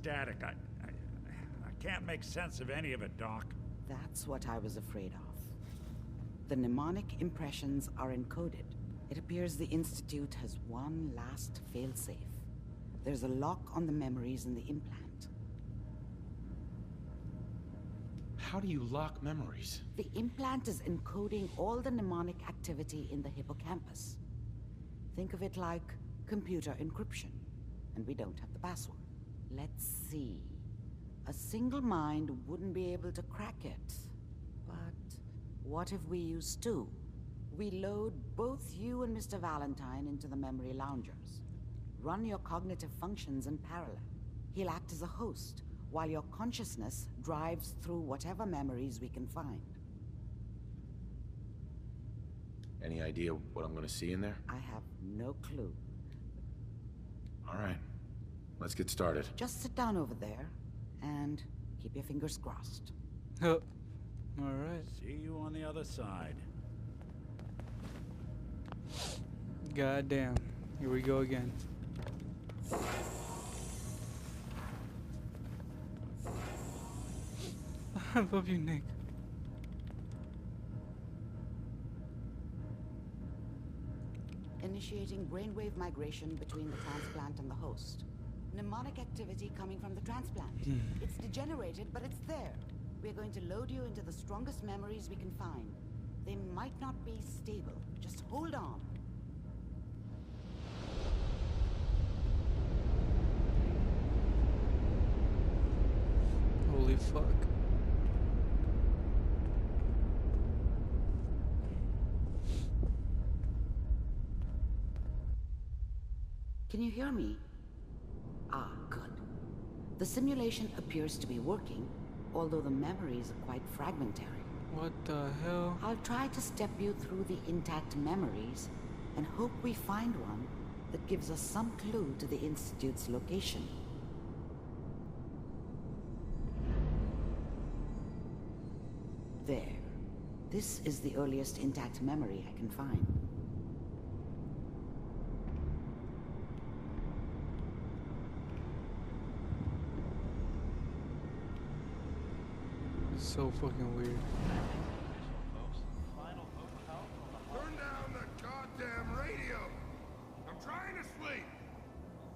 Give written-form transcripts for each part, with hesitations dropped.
static. I can't make sense of any of it, Doc. That's what I was afraid of. The mnemonic impressions are encoded. It appears the Institute has one last failsafe. There's a lock on the memories in the implant. How do you lock memories? The implant is encoding all the mnemonic activity in the hippocampus. Think of it like computer encryption, and we don't have the password. Let's see. A single mind wouldn't be able to crack it. But what if we use two? We load both you and Mr. Valentine into the memory loungers. Run your cognitive functions in parallel. He'll act as a host, while your consciousness drives through whatever memories we can find. Any idea what I'm gonna see in there? I have no clue. All right, let's get started. Just sit down over there and keep your fingers crossed. All right. See you on the other side. Goddamn. Here we go again. I love you, Nick. Initiating brainwave migration between the transplant and the host. Mnemonic activity coming from the transplant. It's degenerated, but it's there. We're going to load you into the strongest memories we can find. They might not be stable. Just hold on. Holy fuck. Can you hear me? Ah, good. The simulation appears to be working, although the memories are quite fragmentary. What the hell? I'll try to step you through the intact memories and hope we find one that gives us some clue to the Institute's location. There. This is the earliest intact memory I can find. So fucking weird. Turn down the goddamn radio! I'm trying to sleep!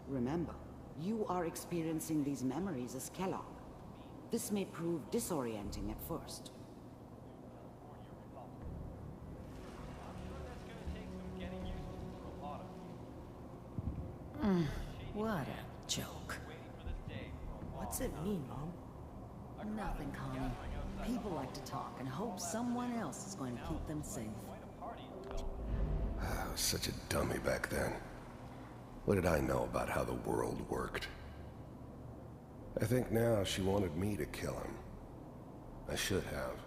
Remember, you are experiencing these memories as Kellogg. This may prove disorienting at first. What a joke. What's it mean, Mom? Nothing, Connie. People like to talk and hope someone else is going to keep them safe. I was such a dummy back then. What did I know about how the world worked? I think now she wanted me to kill him. I should have.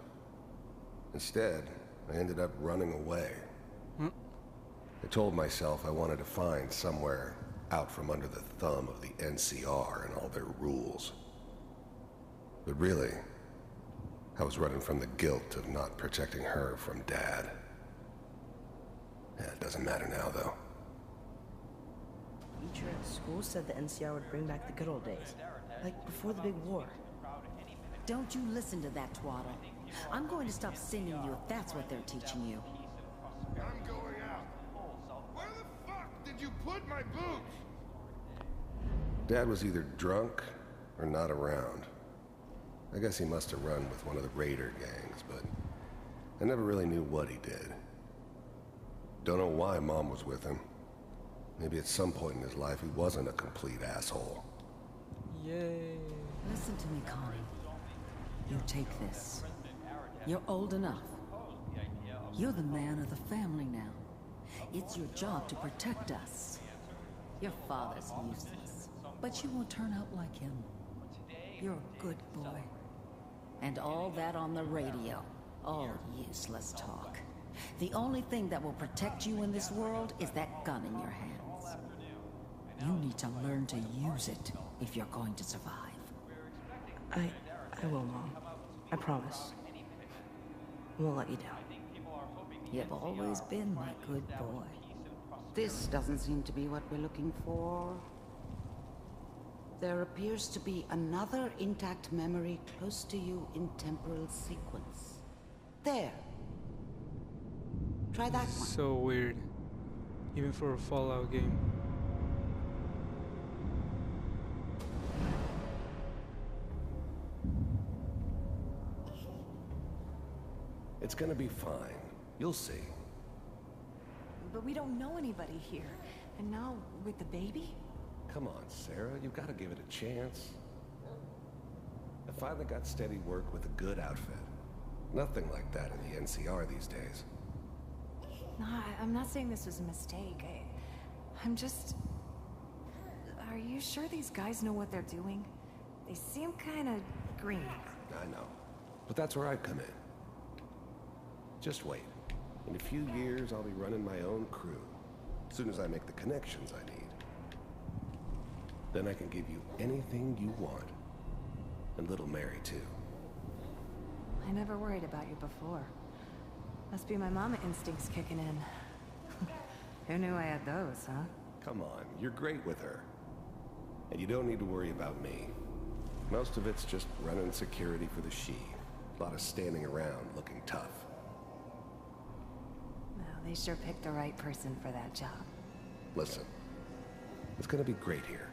Instead, I ended up running away. I told myself I wanted to find somewhere out from under the thumb of the NCR and all their rules. But really, I was running from the guilt of not protecting her from Dad. Yeah, it doesn't matter now, though. Teacher at school said the NCR would bring back the good old days. Like before the big war. Don't you listen to that twaddle. I'm going to stop singing you if that's what they're teaching you. I'm going out. Where the fuck did you put my boots? Dad was either drunk or not around. I guess he must have run with one of the raider gangs, but I never really knew what he did. Don't know why Mom was with him. Maybe at some point in his life he wasn't a complete asshole. Yay. Listen to me, Connie. You take this. You're old enough. You're the man of the family now. It's your job to protect us. Your father's useless, but you won't turn out like him. You're a good boy. And all that on the radio, all useless talk. The only thing that will protect you in this world is that gun in your hands. You need to learn to use it if you're going to survive. I will, Mom. I promise. I won't let you down. You've always been my good boy. This doesn't seem to be what we're looking for. There appears to be another intact memory close to you in temporal sequence. There. Try that one. So weird. Even for a Fallout game. It's gonna be fine. You'll see. But we don't know anybody here. And now, with the baby? Come on, Sarah. You've got to give it a chance. I finally got steady work with a good outfit. Nothing like that in the NCR these days. No, I'm not saying this was a mistake. I'm just... Are you sure these guys know what they're doing? They seem kind of green. I know. But that's where I come in. Just wait. In a few years, I'll be running my own crew. As soon as I make the connections I need. Then I can give you anything you want. And little Mary, too. I never worried about you before. Must be my mama instincts kicking in. Who knew I had those, huh? Come on, you're great with her. And you don't need to worry about me. Most of it's just running security for the she. A lot of standing around looking tough. Well, they sure picked the right person for that job. Listen, it's gonna be great here.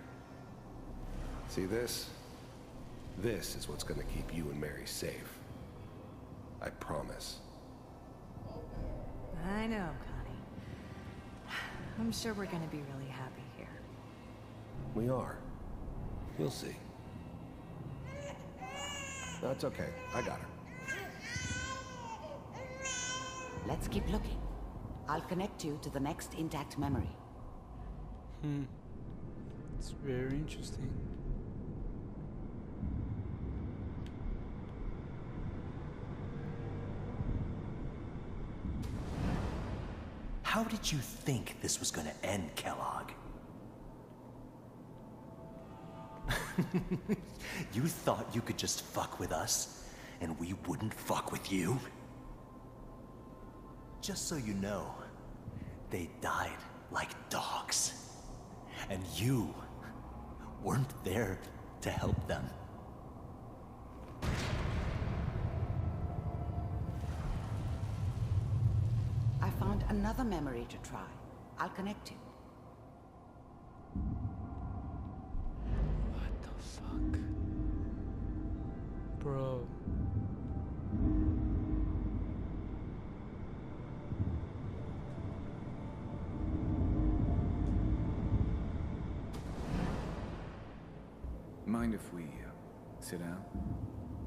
See this? This is what's gonna keep you and Mary safe. I promise. I know, Connie. I'm sure we're gonna be really happy here. We are. You'll see. No, it's okay. I got her. Let's keep looking. I'll connect you to the next intact memory. It's very interesting. How did you think this was gonna end, Kellogg? You thought you could just fuck with us, and we wouldn't fuck with you? Just so you know, they died like dogs. And you weren't there to help them. I found another memory to try. I'll connect you. What the fuck? Bro. Mind if we sit down?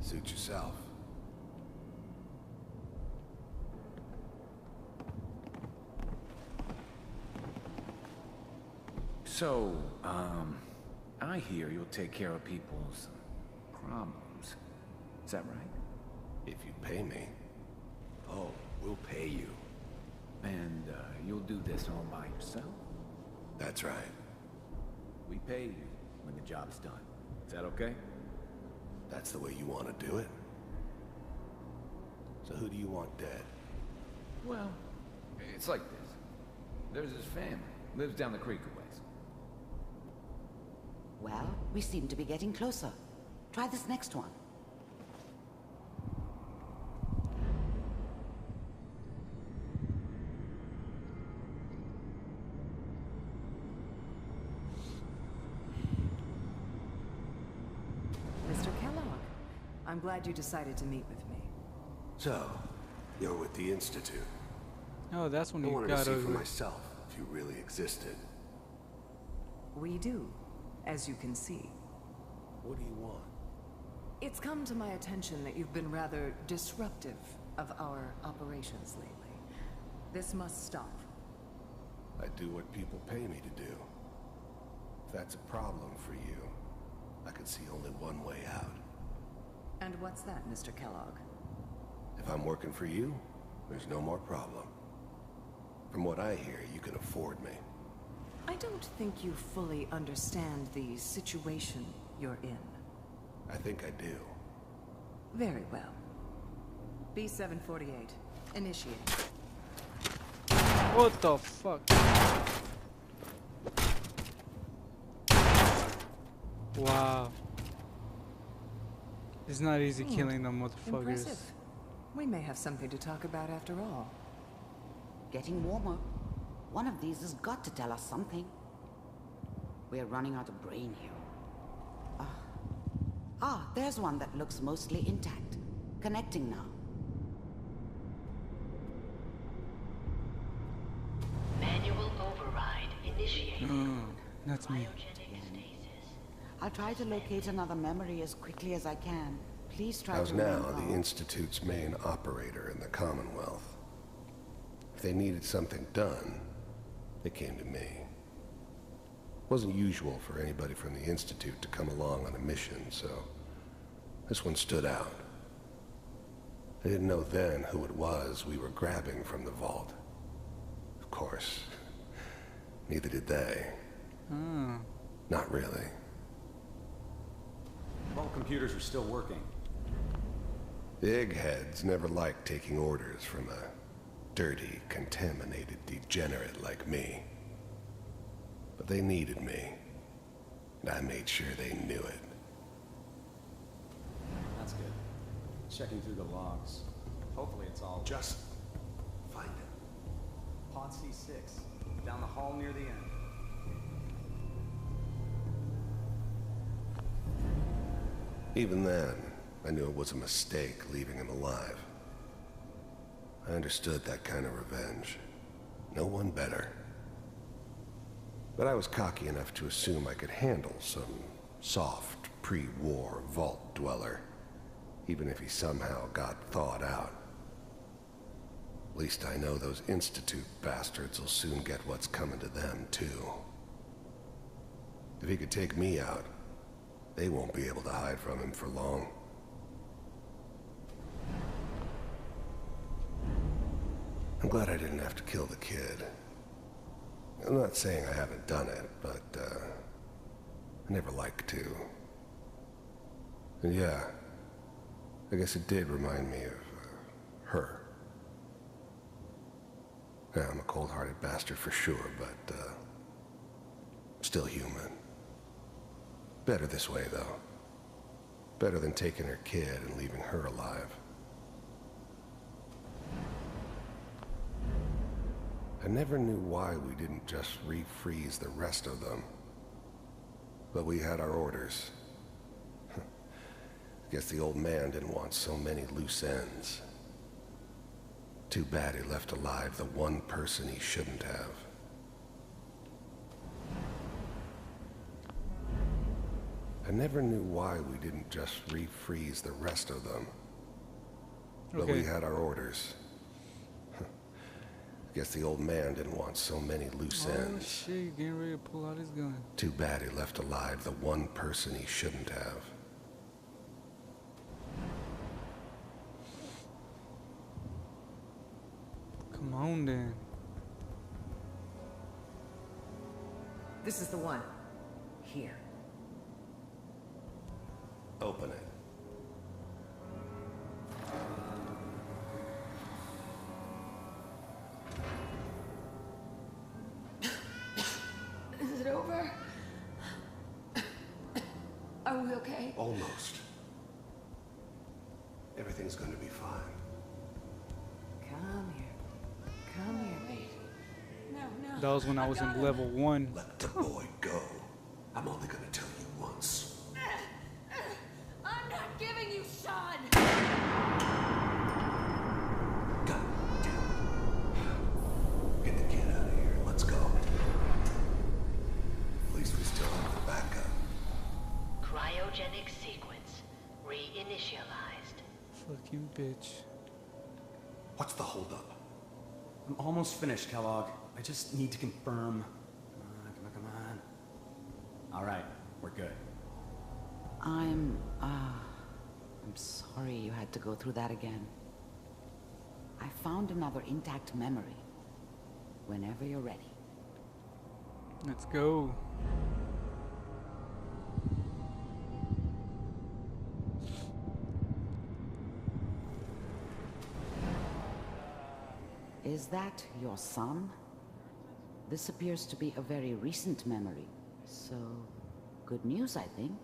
Suit yourself. So, I hear you'll take care of people's problems. Is that right? If you pay me. Oh, we'll pay you. And you'll do this all by yourself? That's right. We pay you when the job's done. Is that okay? That's the way you want to do it? So who do you want dead? Well, it's like this. There's his family. Lives down the creek a ways. Well, we seem to be getting closer. Try this next one. Mr. Kellogg, I'm glad you decided to meet with me. So, you're with the Institute. Oh, that's when I you wanted to got see for over. myself if you really existed. We do, as you can see. What do you want? It's come to my attention that you've been rather disruptive of our operations lately. This must stop. I do what people pay me to do. If that's a problem for you, I could see only one way out. And what's that, Mr. Kellogg? If I'm working for you, there's no more problem. From what I hear, you can afford me. I don't think you fully understand the situation you're in. I think I do. Very well. B-748, initiate. What the fuck? Wow. It's not easy killing them motherfuckers. Impressive. We may have something to talk about after all. Getting warmer. One of these has got to tell us something. We're running out of brain here. There's one that looks mostly intact. Connecting now. Manual override initiated. That's me. I'll try to locate another memory as quickly as I can. Please try I was to now remember. the Institute's main operator in the Commonwealth. If they needed something done, they came to me. It wasn't usual for anybody from the Institute to come along on a mission, so this one stood out. I didn't know then who it was we were grabbing from the vault. Of course, neither did they. Not really. All computers are still working. The eggheads never liked taking orders from a dirty, contaminated degenerate like me. But they needed me, and I made sure they knew it. That's good. Checking through the logs. Hopefully it's all... Just find it. Pod C6, down the hall near the end. Even then, I knew it was a mistake leaving him alive. I understood that kind of revenge. No one better. But I was cocky enough to assume I could handle some soft, pre-war vault dweller, even if he somehow got thawed out. At least I know those Institute bastards will soon get what's coming to them, too. If he could take me out, they won't be able to hide from him for long. I'm glad I didn't have to kill the kid. I'm not saying I haven't done it, but, I never like to. And yeah, I guess it did remind me of, her. Yeah, I'm a cold-hearted bastard for sure, but, still human. Better this way, though. Better than taking her kid and leaving her alive. I never knew why we didn't just refreeze the rest of them. But we had our orders. Guess the old man didn't want so many loose ends. Too bad he left alive the one person he shouldn't have. I never knew why we didn't just refreeze the rest of them. But we had our orders. Guess the old man didn't want so many loose ends. Oh shit, getting ready to pull out his gun. Too bad he left alive the one person he shouldn't have. Come on then. This is the one. Here. Open it. Is it over? Are we okay? Almost. Everything's going to be fine. Come here. Come here, baby. No. That was when I was in level 1. Let the boy go. I'm only going to tell you once. I'm not giving you Sean! God damn it. Get the kid out of here. Let's go. At least we still have the backup. Cryogenic sequence reinitialized. Fucking bitch. What's the holdup? I'm almost finished, Kellogg. I just need to confirm. Come on. All right, we're good. I'm sorry you had to go through that again. I found another intact memory. Whenever you're ready. Let's go. Is that your son? This appears to be a very recent memory, so Good news, I think.